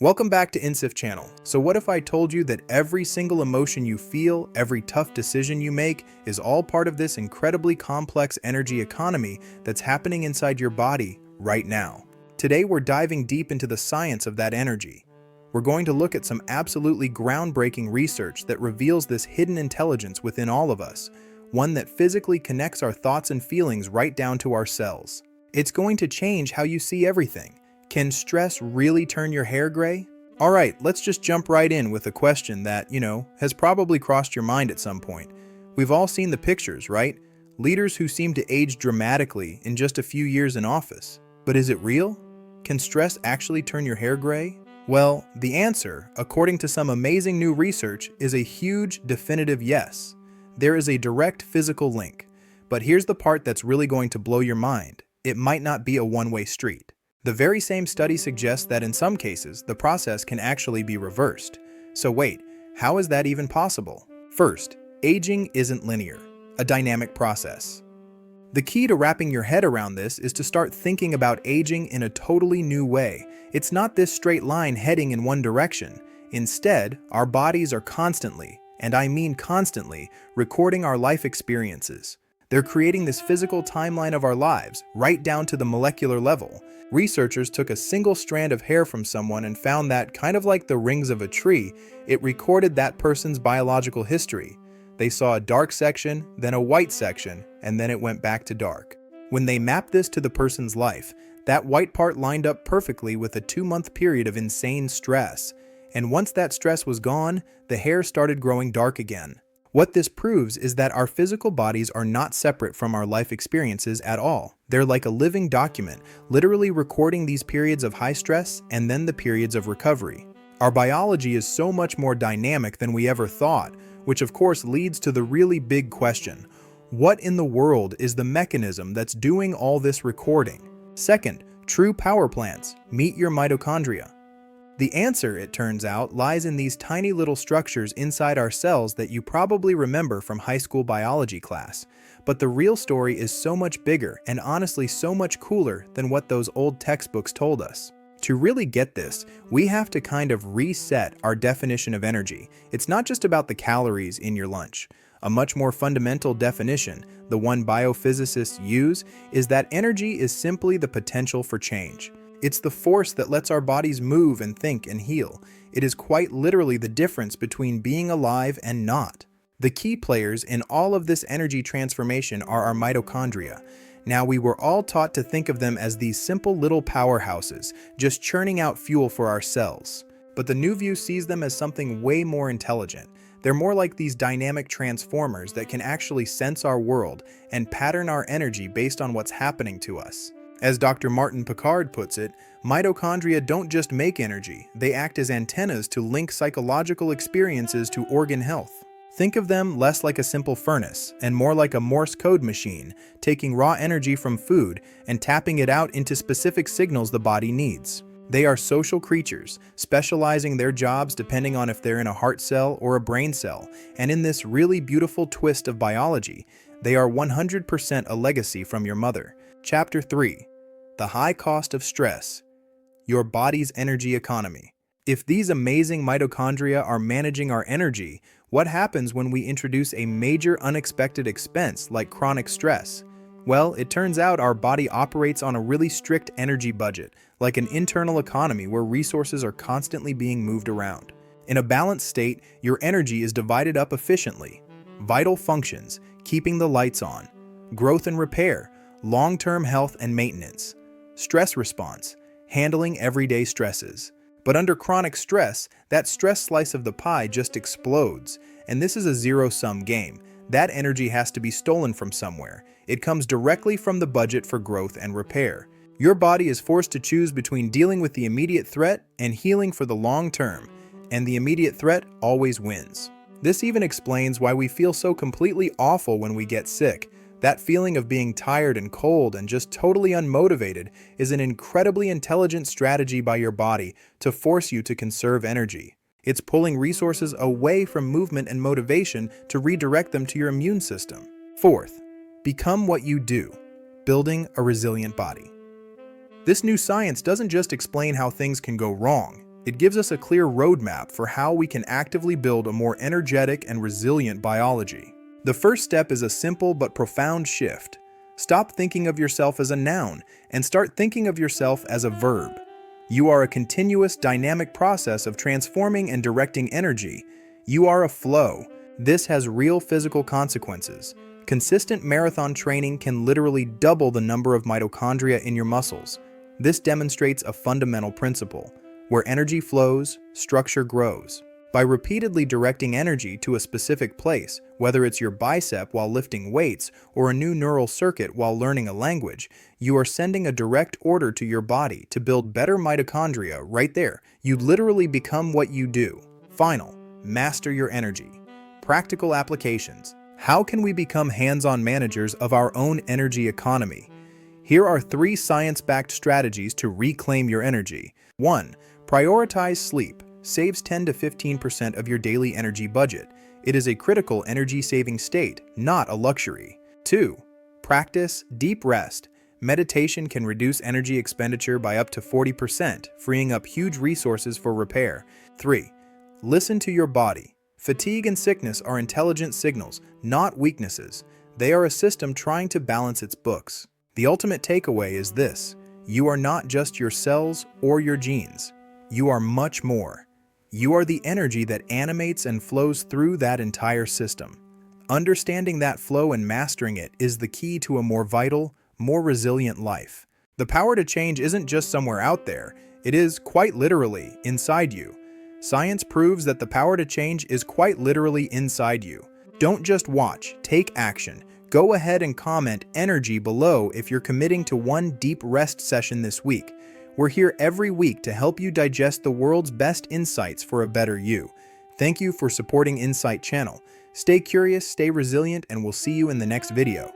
Welcome back to Insif Channel. So what if I told you that every single emotion you feel, every tough decision you make, is all part of this incredibly complex energy economy that's happening inside your body right now? Today we're diving deep into the science of that energy. We're going to look at some absolutely groundbreaking research that reveals this hidden intelligence within all of us, one that physically connects our thoughts and feelings right down to our cells. It's going to change how you see everything. Can stress really turn your hair gray? Alright, let's just jump right in with a question that, has probably crossed your mind at some point. We've all seen the pictures, right? Leaders who seem to age dramatically in just a few years in office. But is it real? Can stress actually turn your hair gray? Well, the answer, according to some amazing new research, is a huge, definitive yes. There is a direct physical link. But here's the part that's really going to blow your mind. It might not be a one-way street. The very same study suggests that in some cases, the process can actually be reversed. So wait, how is that even possible? First, aging isn't linear, a dynamic process. The key to wrapping your head around this is to start thinking about aging in a totally new way. It's not this straight line heading in one direction. Instead, our bodies are constantly, and I mean constantly, recording our life experiences. They're creating this physical timeline of our lives, right down to the molecular level. Researchers took a single strand of hair from someone and found that, kind of like the rings of a tree, it recorded that person's biological history. They saw a dark section, then a white section, and then it went back to dark. When they mapped this to the person's life, that white part lined up perfectly with a 2-month period of insane stress. And once that stress was gone, the hair started growing dark again. What this proves is that our physical bodies are not separate from our life experiences at all. They're like a living document, literally recording these periods of high stress and then the periods of recovery. Our biology is so much more dynamic than we ever thought, which of course leads to the really big question. What in the world is the mechanism that's doing all this recording? Second, true power plants. Meet your mitochondria. The answer, it turns out, lies in these tiny little structures inside our cells that you probably remember from high school biology class. But the real story is so much bigger and honestly so much cooler than what those old textbooks told us. To really get this, we have to kind of reset our definition of energy. It's not just about the calories in your lunch. A much more fundamental definition, the one biophysicists use, is that energy is simply the potential for change. It's the force that lets our bodies move and think and heal. It is quite literally the difference between being alive and not. The key players in all of this energy transformation are our mitochondria. Now, we were all taught to think of them as these simple little powerhouses, just churning out fuel for our cells. But the new view sees them as something way more intelligent. They're more like these dynamic transformers that can actually sense our world and pattern our energy based on what's happening to us. As Dr. Martin Picard puts it, mitochondria don't just make energy, they act as antennas to link psychological experiences to organ health. Think of them less like a simple furnace and more like a Morse code machine, taking raw energy from food and tapping it out into specific signals the body needs. They are social creatures, specializing their jobs depending on if they're in a heart cell or a brain cell, and in this really beautiful twist of biology, they are 100% a legacy from your mother. Chapter 3. The High Cost of Stress. Your body's energy economy. If these amazing mitochondria are managing our energy, what happens when we introduce a major unexpected expense like chronic stress? Well, it turns out our body operates on a really strict energy budget, like an internal economy where resources are constantly being moved around. In a balanced state, your energy is divided up efficiently. Vital functions, keeping the lights on. Growth and repair, long-term health and maintenance. Stress response, handling everyday stresses. But under chronic stress, that stress slice of the pie just explodes. And this is a zero-sum game. That energy has to be stolen from somewhere. It comes directly from the budget for growth and repair. Your body is forced to choose between dealing with the immediate threat and healing for the long term. And the immediate threat always wins. This even explains why we feel so completely awful when we get sick. That feeling of being tired and cold and just totally unmotivated is an incredibly intelligent strategy by your body to force you to conserve energy. It's pulling resources away from movement and motivation to redirect them to your immune system. Fourth, become what you do, building a resilient body. This new science doesn't just explain how things can go wrong, It gives us a clear roadmap for how we can actively build a more energetic and resilient biology. The first step is a simple but profound shift. Stop thinking of yourself as a noun and start thinking of yourself as a verb. You are a continuous, dynamic process of transforming and directing energy. You are a flow. This has real physical consequences. Consistent marathon training can literally double the number of mitochondria in your muscles. This demonstrates a fundamental principle. Where energy flows, structure grows. By repeatedly directing energy to a specific place, whether it's your bicep while lifting weights or a new neural circuit while learning a language, you are sending a direct order to your body to build better mitochondria right there. You literally become what you do. Final, master your energy. Practical applications. How can we become hands-on managers of our own energy economy? Here are 3 science-backed strategies to reclaim your energy. 1. Prioritize sleep. Saves 10 to 15% of your daily energy budget. It is a critical energy-saving state, not a luxury. 2. Practice deep rest. Meditation can reduce energy expenditure by up to 40%, freeing up huge resources for repair. 3. Listen to your body. Fatigue and sickness are intelligent signals, not weaknesses. They are a system trying to balance its books. The ultimate takeaway is this: you are not just your cells or your genes. You are much more. You are the energy that animates and flows through that entire system. Understanding that flow and mastering it is the key to a more vital, more resilient life. The power to change isn't just somewhere out there, it is, quite literally, inside you. Science proves that the power to change is quite literally inside you. Don't just watch, take action. Go ahead and comment energy below if you're committing to one deep rest session this week. We're here every week to help you digest the world's best insights for a better you. Thank you for supporting Insight Channel. Stay curious, stay resilient, and we'll see you in the next video.